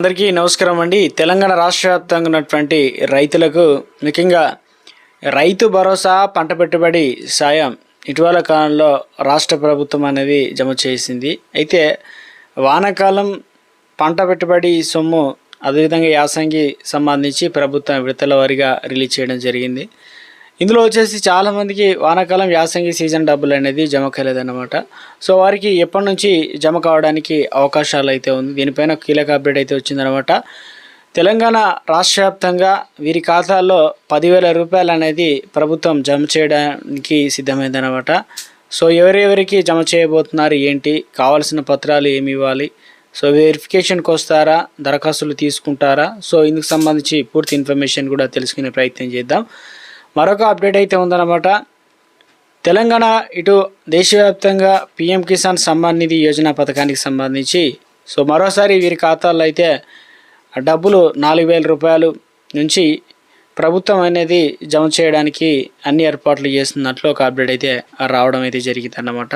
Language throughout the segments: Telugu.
అందరికీ నమస్కారం అండి. తెలంగాణ రాష్ట్ర వ్యాప్తంగా ఉన్నటువంటి రైతులకు ముఖ్యంగా రైతు భరోసా పంట పెట్టుబడి సాయం ఇటీవల కాలంలో రాష్ట్ర ప్రభుత్వం అనేది జమ చేసింది. అయితే వానాకాలం పంట పెట్టుబడి సొమ్ము అదేవిధంగా యాసంగి సంబంధించి ప్రభుత్వం విడతల వారీగా రిలీజ్ చేయడం జరిగింది. ఇందులో వచ్చేసి చాలామందికి వానాకాలం యాసంగి సీజన్ డబ్బులు అనేది జమ కాలేదన్నమాట. సో వారికి ఎప్పటి నుంచి జమ కావడానికి అవకాశాలు అయితే ఉంది. దీనిపైన కీలక అప్డేట్ అయితే వచ్చిందనమాట. తెలంగాణ రాష్ట్ర వ్యాప్తంగా వీరి ఖాతాల్లో 10,000 రూపాయలు అనేది ప్రభుత్వం జమ చేయడానికి సిద్ధమైందనమాట. సో ఎవరెవరికి జమ చేయబోతున్నారు, ఏంటి, కావాల్సిన పత్రాలు ఏమి ఇవ్వాలి, సో వెరిఫికేషన్కి వస్తారా, దరఖాస్తులు తీసుకుంటారా, సో ఇందుకు సంబంధించి పూర్తి ఇన్ఫర్మేషన్ కూడా తెలుసుకునే ప్రయత్నం చేద్దాం. మరొక అప్డేట్ అయితే ఉందన్నమాట. తెలంగాణ ఇటు దేశవ్యాప్తంగా పీఎం కిసాన్ సమ్మాన్ నిధి యోజన పథకానికి సంబంధించి సో మరోసారి వీరి ఖాతాల్లో అయితే డబ్బులు 4,000 రూపాయలు నుంచి ప్రభుత్వం అనేది జమ చేయడానికి అన్ని ఏర్పాట్లు చేస్తున్నట్లు ఒక అప్డేట్ అయితే రావడం అయితే జరిగిందన్నమాట.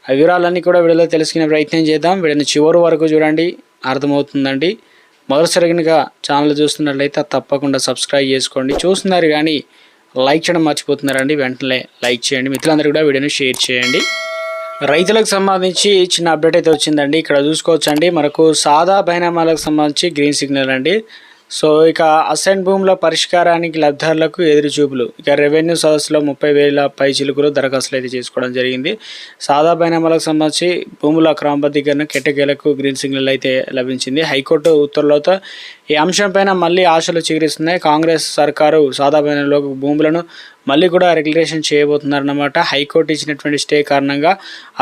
ఆ వివరాలన్నీ కూడా వీడియోలో తెలుసుకునే ప్రయత్నం చేద్దాం. వీడియోని చివరి వరకు చూడండి, అర్థమవుతుందండి. మొదటిసారిగా ఛానల్ చూస్తున్నట్లయితే తప్పకుండా సబ్స్క్రైబ్ చేసుకోండి. చూస్తున్నారు కానీ లైక్ చేయడం మర్చిపోతున్నారండి, వెంటనే లైక్ చేయండి. మిత్రులందరూ కూడా వీడియోని షేర్ చేయండి. రైతులకు సంబంధించి చిన్న అప్డేట్ అయితే వచ్చిందండి. ఇక్కడ చూసుకోవచ్చండి, మనకు సాదా బైనామాలకు సంబంధించి గ్రీన్ సిగ్నల్ అండి. సో ఇక అసైన్ భూముల పరిష్కారానికి లబ్ధిదారులకు ఎదురు చూపులు. ఇక రెవెన్యూ సదస్సులో 30,000 పై చిలుకులు దరఖాస్తులు అయితే చేసుకోవడం జరిగింది. సాదా బైనామాలకు సంబంధించి భూముల క్రమబద్ధీకరణ కెట్టకేలకు గ్రీన్ సిగ్నల్ అయితే లభించింది. హైకోర్టు ఉత్తర్వులతో ఈ అంశంపైన మళ్ళీ ఆశలు చిగురిస్తున్నాయి. కాంగ్రెస్ సర్కారు సాదా బైనామాలో భూములను మళ్ళీ కూడా రెగ్యులేషన్ చేయబోతున్నారన్నమాట. హైకోర్టు ఇచ్చినటువంటి స్టే కారణంగా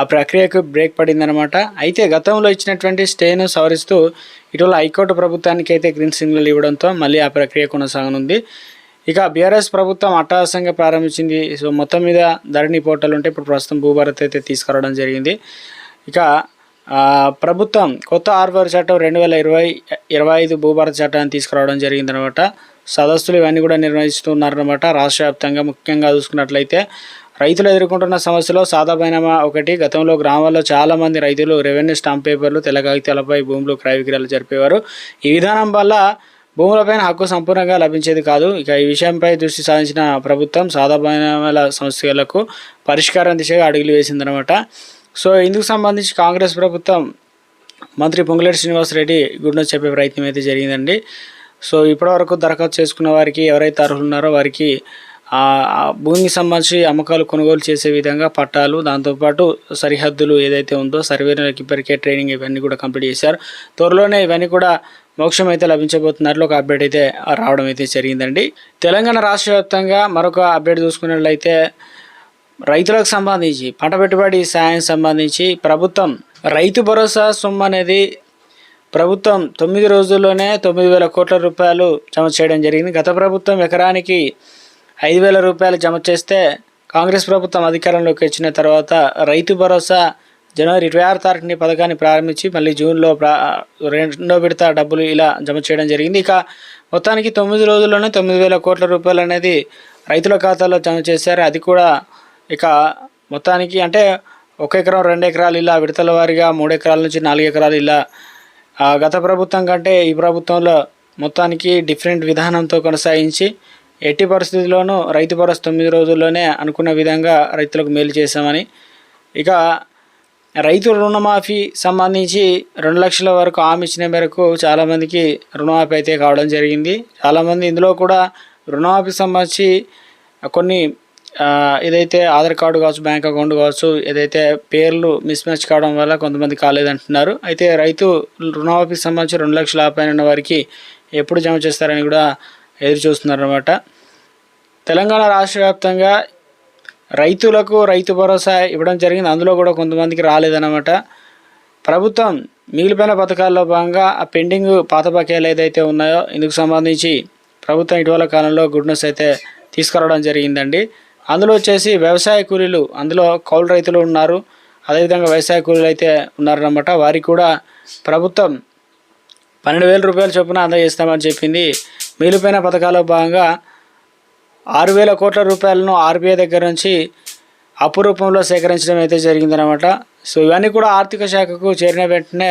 ఆ ప్రక్రియకు బ్రేక్ పడిందనమాట. అయితే గతంలో ఇచ్చినటువంటి స్టేను సవరిస్తూ ఇటీవల హైకోర్టు ప్రభుత్వానికి అయితే గ్రీన్ సిగ్నల్ ఇవ్వడంతో మళ్ళీ ఆ ప్రక్రియ కొనసాగనుంది. ఇక బీఆర్ఎస్ ప్రభుత్వం అట్టహాసంగా ప్రారంభించింది. సో మొత్తం మీద ధరణి పోర్టల్ ఉంటే ఇప్పుడు ప్రస్తుతం భూభారత్ అయితే తీసుకురావడం జరిగింది. ఇక ప్రభుత్వం కొత్త ఆర్బర్ చట్టం 2025 భూభారత్ చట్టాన్ని తీసుకురావడం జరిగిందనమాట. సదస్సులు ఇవన్నీ కూడా నిర్వహిస్తున్నారన్నమాట. రాష్ట్ర వ్యాప్తంగా ముఖ్యంగా చూసుకున్నట్లయితే రైతులు ఎదుర్కొంటున్న సమస్యలో సాదా బైనామా ఒకటి. గతంలో గ్రామాల్లో చాలామంది రైతులు రెవెన్యూ స్టాంప్ పేపర్లు, తెల్ల కాగితాలపై భూములు క్రయ విక్రయాలు జరిపేవారు. ఈ విధానం వల్ల భూములపైన హక్కు సంపూర్ణంగా లభించేది కాదు. ఇక ఈ విషయంపై దృష్టి సాధించిన ప్రభుత్వం సాదా బైనామాల సమస్యలకు పరిష్కారం దిశగా అడుగులు వేసిందనమాట. సో ఇందుకు సంబంధించి కాంగ్రెస్ ప్రభుత్వం మంత్రి పొంగులేటి శ్రీనివాసరెడ్డి గుడ్ను చెప్పే ప్రయత్నం అయితే జరిగిందండి. సో ఇప్పటివరకు దరఖాస్తు చేసుకున్న వారికి ఎవరైతే అర్హులు ఉన్నారో వారికి భూమికి సంబంధించి అమ్మకాలు కొనుగోలు చేసే విధంగా పట్టాలు, దాంతోపాటు సరిహద్దులు ఏదైతే ఉందో సర్వేలకు ఇప్పటికే ట్రైనింగ్ ఇవన్నీ కూడా కంప్లీట్ చేశారు. త్వరలోనే ఇవన్నీ కూడా మోక్షం అయితే లభించబోతున్నట్లు ఒక అప్డేట్ అయితే రావడం అయితే జరిగిందండి. తెలంగాణ రాష్ట్ర వ్యాప్తంగా మరొక అప్డేట్ చూసుకున్నట్లయితే రైతులకు సంబంధించి పంట పెట్టుబడి సాయం సంబంధించి ప్రభుత్వం రైతు భరోసా సొమ్ము అనేది ప్రభుత్వం 9 రోజుల్లోనే 9,000 కోట్ల రూపాయలు జమ చేయడం జరిగింది. గత ప్రభుత్వం ఎకరానికి 5,000 రూపాయలు జమ చేస్తే కాంగ్రెస్ ప్రభుత్వం అధికారంలోకి వచ్చిన తర్వాత రైతు భరోసా జనవరి 26 తారీఖుని పథకాన్ని ప్రారంభించి మళ్ళీ జూన్లో రెండో విడత డబ్బులు ఇలా జమ చేయడం జరిగింది. ఇక మొత్తానికి 9 రోజుల్లోనే 9,000 కోట్ల రూపాయలు అనేది రైతుల ఖాతాలో జమ చేశారు. అది కూడా ఇక మొత్తానికి అంటే 1 ఎకరం 2 ఎకరాలు ఇలా విడతల వారీగా 3 ఎకరాల నుంచి 4 ఎకరాలు ఇలా గత ప్రభుత్వం కంటే ఈ ప్రభుత్వంలో మొత్తానికి డిఫరెంట్ విధానంతో కొనసాగించి ఎట్టి పరిస్థితుల్లోనూ రైతు భరోసా 9 రోజుల్లోనే అనుకున్న విధంగా రైతులకు మేలు చేశామని. ఇక రైతు రుణమాఫీ సంబంధించి 2 లక్షల వరకు హామీ ఇచ్చిన మేరకు చాలామందికి రుణమాఫీ అయితే కావడం జరిగింది. చాలామంది ఇందులో కూడా రుణమాఫీ సంబంధించి కొన్ని ఏదైతే ఆధార్ కార్డు కావచ్చు, బ్యాంక్ అకౌంట్ కావచ్చు, ఏదైతే పేర్లు మిస్ మ్యాచ్ కావడం వల్ల కొంతమంది కాలేదంటున్నారు. అయితే రైతు రుణమాఫీకి సంబంధించి 2 లక్షల పైన ఉన్న వారికి ఎప్పుడు జమ చేస్తారని కూడా ఎదురు చూస్తున్నారన్నమాట. తెలంగాణ రాష్ట్ర వ్యాప్తంగా రైతులకు రైతు భరోసా ఇవ్వడం జరిగింది. అందులో కూడా కొంతమందికి రాలేదన్నమాట. ప్రభుత్వం మిగిలిపోయిన పథకాల్లో భాగంగా ఆ పెండింగ్ పాత బకాయిలు ఏదైతే ఉన్నాయో ఇందుకు సంబంధించి ప్రభుత్వం ఇటీవల కాలంలో గుడ్ న్యూస్ అయితే తీసుకురావడం జరిగిందండి. అందులో వచ్చేసి వ్యవసాయ కూలీలు, అందులో కౌలు రైతులు ఉన్నారు, అదేవిధంగా వ్యవసాయ కూలీలు అయితే ఉన్నారన్నమాట. వారికి కూడా ప్రభుత్వం 12,000 రూపాయల చొప్పున అందజేస్తామని చెప్పింది. మిగిలిపోయిన పథకాల్లో భాగంగా 6,000 కోట్ల రూపాయలను ఆర్బీఐ దగ్గర నుంచి అప్పు రూపంలో సేకరించడం అయితే జరిగిందనమాట. సో ఇవన్నీ కూడా ఆర్థిక శాఖకు చేరిన వెంటనే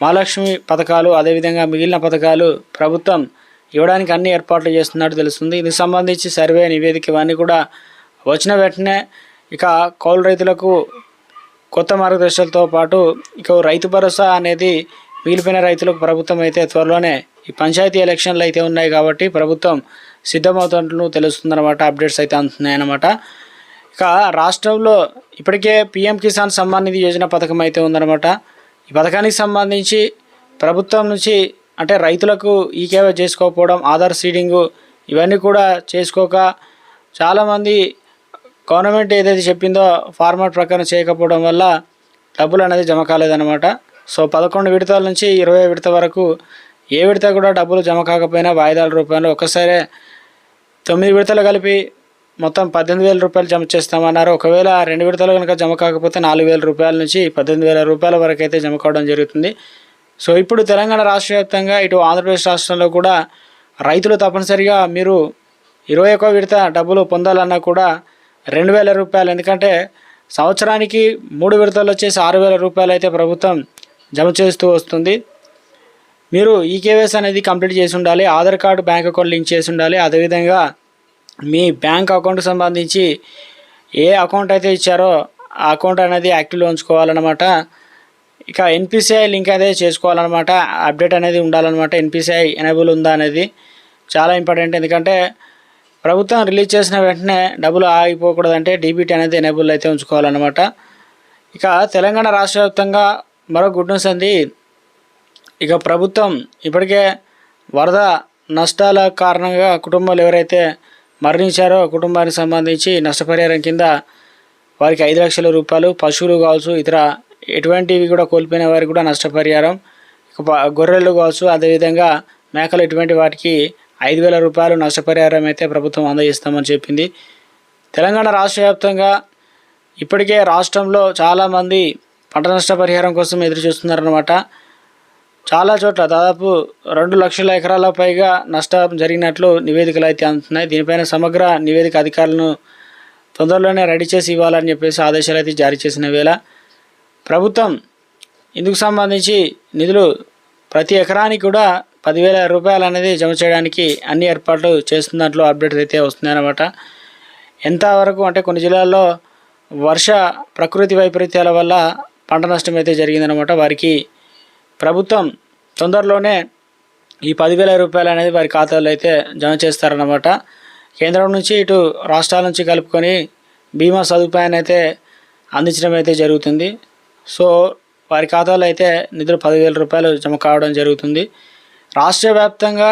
మహాలక్ష్మి పథకాలు అదేవిధంగా మిగిలిన పథకాలు ప్రభుత్వం ఇవ్వడానికి అన్ని ఏర్పాట్లు చేస్తున్నట్టు తెలుస్తుంది. ఇందుకు సంబంధించి సర్వే నివేదిక ఇవన్నీ కూడా వచ్చిన వెంటనే ఇక కౌలు రైతులకు కొత్త మార్గదర్శకాలతో పాటు ఇక రైతు భరోసా అనేది మిగిలిపోయిన రైతులకు ప్రభుత్వం అయితే త్వరలోనే ఈ పంచాయతీ ఎలక్షన్లు అయితే ఉన్నాయి కాబట్టి ప్రభుత్వం సిద్ధమవుతున్నట్లు తెలుస్తుందన్నమాట. అప్డేట్స్ అయితే అందుతున్నాయన్నమాట. ఇక రాష్ట్రంలో ఇప్పటికే పీఎం కిసాన్ సమ్మాన్ నిధి యోజన పథకం అయితే ఉందన్నమాట. ఈ పథకానికి సంబంధించి ప్రభుత్వం నుంచి అంటే రైతులకు ఈకేవై చేసుకోకపోవడం, ఆధార్ సీడింగు ఇవన్నీ కూడా చేసుకోక చాలామంది గవర్నమెంట్ ఏదైతే చెప్పిందో ఫార్మాట్ ప్రకారం చేయకపోవడం వల్ల డబ్బులు అనేది జమ కాలేదన్నమాట. సో 11 విడతల నుంచి 20 విడత వరకు ఏ విడత కూడా డబ్బులు జమ కాకపోయినా వాయిదాల రూపంలో ఒక్కసారే 9 విడతలు కలిపి మొత్తం 18,000 రూపాయలు జమ చేస్తామన్నారు. ఒకవేళ 2 విడతలు కనుక జమ కాకపోతే 4,000 రూపాయల నుంచి 18,000 రూపాయల వరకు అయితే జమ కావడం జరుగుతుంది. సో ఇప్పుడు తెలంగాణ రాష్ట్ర వ్యాప్తంగా ఇటు ఆంధ్రప్రదేశ్ రాష్ట్రంలో కూడా రైతులు తప్పనిసరిగా మీరు 21 విడత డబ్బులు పొందాలన్నా కూడా 2,000 రూపాయలు, ఎందుకంటే సంవత్సరానికి 3 విడతలు వచ్చేసి 6,000 రూపాయలు అయితే ప్రభుత్వం జమ చేస్తూ వస్తుంది. మీరు ఈకేవైసీ అనేది కంప్లీట్ చేసి ఉండాలి, Aadhaar card bank account link చేసి ఉండాలి, అదేవిధంగా మీ బ్యాంక్ అకౌంట్కి సంబంధించి ఏ అకౌంట్ అయితే ఇచ్చారో ఆ అకౌంట్ అనేది యాక్టివ్లో ఉంచుకోవాలన్నమాట. ఇక ఎన్పిసిఐ లింక్ అనేది చేసుకోవాలన్నమాట. అప్డేట్ అనేది ఉండాలన్నమాట. ఎన్పిసిఐ ఎనేబుల్ ఉందా అనేది చాలా ఇంపార్టెంట్, ఎందుకంటే ప్రభుత్వం రిలీజ్ చేసిన వెంటనే డబ్బులు ఆగిపోకూడదంటే డీబీటీ అనేది ఎనేబుల్ అయితే ఉంచుకోవాలన్నమాట. ఇక తెలంగాణ రాష్ట్ర వ్యాప్తంగా మరో గుడ్ న్యూస్ అంది. ఇక ప్రభుత్వం ఇప్పటికే వరద నష్టాల కారణంగా కుటుంబాలు ఎవరైతే మరణించారో కుటుంబానికి సంబంధించి నష్టపరిహారం కింద వారికి 5 లక్షల రూపాయలు, పశువులు కావచ్చు ఇతర ఎటువంటివి కూడా కోల్పోయిన వారికి కూడా నష్టపరిహారం, గొర్రెలు కావచ్చు అదేవిధంగా మేకలు ఇటువంటి వాటికి 5,000 రూపాయలు నష్టపరిహారం అయితే ప్రభుత్వం అందజేస్తామని చెప్పింది. తెలంగాణ రాష్ట్ర వ్యాప్తంగా ఇప్పటికే రాష్ట్రంలో చాలామంది పంట నష్టపరిహారం కోసం ఎదురు చూస్తున్నారన్నమాట. చాలా చోట్ల దాదాపు 2 లక్షల ఎకరాల పైగా నష్టం జరిగినట్లు నివేదికలు అయితే అందుతున్నాయి. దీనిపైన సమగ్ర నివేదిక అధికారులను తొందరలోనే రెడీ చేసి ఇవ్వాలని చెప్పేసి ఆదేశాలు అయితే జారీ చేసిన వేళ ప్రభుత్వం ఇందుకు సంబంధించి నిధులు ప్రతి ఎకరానికి కూడా 10,000 రూపాయలు అనేది జమ చేయడానికి అన్ని ఏర్పాట్లు చేస్తున్నట్లు అప్డేట్స్ అయితే వస్తున్నాయన్నమాట. ఎంతవరకు అంటే కొన్ని జిల్లాల్లో ప్రకృతి వైపరీత్యాల వల్ల పంట నష్టం అయితే జరిగిందనమాట. వారికి ప్రభుత్వం తొందరలోనే ఈ 10,000 రూపాయలు అనేది వారి ఖాతాలో అయితే జమ చేస్తారన్నమాట. కేంద్రం నుంచి ఇటు రాష్ట్రాల నుంచి కలుపుకొని బీమా సదుపాయాన్ని అయితే అందించడం అయితే జరుగుతుంది. సో వారి ఖాతాలో అయితే నిధులు 10,000 రూపాయలు జమ కావడం జరుగుతుంది. రాష్ట్ర వ్యాప్తంగా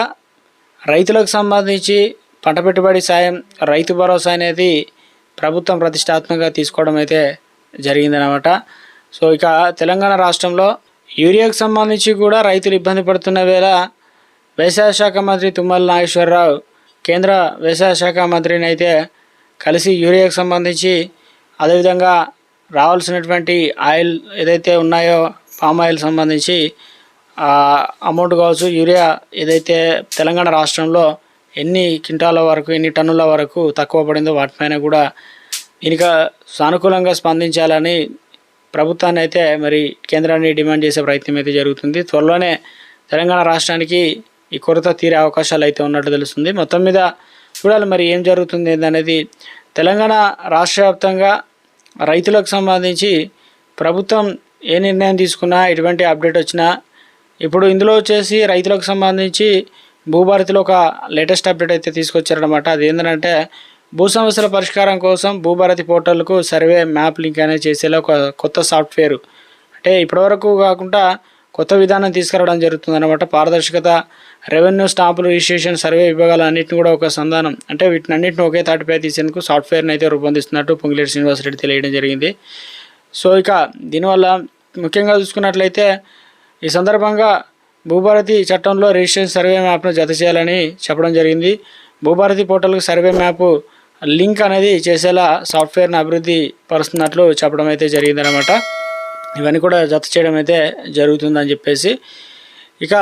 రైతులకు సంబంధించి పంట పెట్టుబడి సాయం, రైతు భరోసా అనేది ప్రభుత్వం ప్రతిష్టాత్మకంగా తీసుకోవడం అయితే జరిగిందనమాట. సో ఇక తెలంగాణ రాష్ట్రంలో యూరియాకు సంబంధించి కూడా రైతులు ఇబ్బంది పడుతున్న వేళ వ్యవసాయ శాఖ మంత్రి తుమ్మల నాగేశ్వరరావు కేంద్ర వ్యవసాయ శాఖ మంత్రిని అయితే కలిసి యూరియాకు సంబంధించి అదేవిధంగా రావాల్సినటువంటి ఆయిల్ ఏదైతే ఉన్నాయో పామ్ ఆయిల్ సంబంధించి అమౌంట్ కావచ్చు, యూరియా ఏదైతే తెలంగాణ రాష్ట్రంలో ఎన్ని క్వింటాల వరకు ఎన్ని టన్నుల వరకు తక్కువ పడిందో వాటిపైన కూడా దీనికి సానుకూలంగా స్పందించాలని ప్రభుత్వాన్ని అయితే మరి కేంద్రాన్ని డిమాండ్ చేసే ప్రయత్నం అయితే జరుగుతుంది. త్వరలోనే తెలంగాణ రాష్ట్రానికి ఈ కొరత తీరే అవకాశాలు అయితే ఉన్నట్టు తెలుస్తుంది. మొత్తం మీద చూడాలి మరి ఏం జరుగుతుంది అనేది. తెలంగాణ రాష్ట్ర వ్యాప్తంగా రైతులకు సంబంధించి ప్రభుత్వం ఏ నిర్ణయం తీసుకున్నా ఎటువంటి అప్డేట్ వచ్చినా ఇప్పుడు ఇందులో వచ్చేసి రైతులకు సంబంధించి భూభారతిలో ఒక లేటెస్ట్ అప్డేట్ అయితే తీసుకొచ్చారనమాట. అది ఏంటంటే భూ సమస్యల పరిష్కారం కోసం భూభారతి పోర్టల్కు సర్వే మ్యాప్ లింక్ అనేది చేసేలా ఒక కొత్త సాఫ్ట్వేర్ అంటే ఇప్పటివరకు కాకుండా కొత్త విధానం తీసుకురావడం జరుగుతుందన్నమాట. పారదర్శకత, రెవెన్యూ, స్టాంపులు, రిజిస్ట్రేషన్, సర్వే విభాగాలన్నింటినీ కూడా ఒక సంధానం అంటే వీటినన్నింటిని ఒకే తాటిపై తీసేందుకు సాఫ్ట్వేర్ని అయితే రూపొందిస్తున్నట్టు పొంగిలేటి శ్రీనివాసరెడ్డి తెలియడం జరిగింది. సో ఇక దీనివల్ల ముఖ్యంగా చూసుకున్నట్లయితే ఈ సందర్భంగా భూభారతి చట్టంలో రిజిస్ట్రేషన్ సర్వే మ్యాప్ను జత చేయాలని చెప్పడం జరిగింది. భూభారతి పోర్టల్కు సర్వే మ్యాప్ లింక్ అనేది చేసేలా సాఫ్ట్వేర్ను అభివృద్ధి పరుస్తున్నట్లు చెప్పడం అయితే జరిగిందనమాట. ఇవన్నీ కూడా జత చేయడం అయితే జరుగుతుందని చెప్పేసి ఇక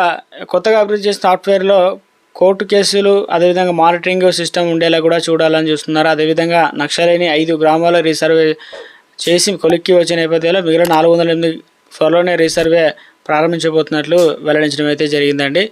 కొత్తగా అభివృద్ధి చేసిన సాఫ్ట్వేర్లో కోర్టు కేసులు అదేవిధంగా మానిటరింగ్ సిస్టమ్ ఉండేలా కూడా చూడాలని చూస్తున్నారు. అదేవిధంగా నక్షలేని 5 గ్రామాల రీసర్వే చేసి కొలిక్కి వచ్చే నేపథ్యంలో మిగిలిన 408 త్వరలోనే రీసర్వే ప్రారంభించబోతున్నట్లు వెల్లడించడం అయితే జరిగిందండి.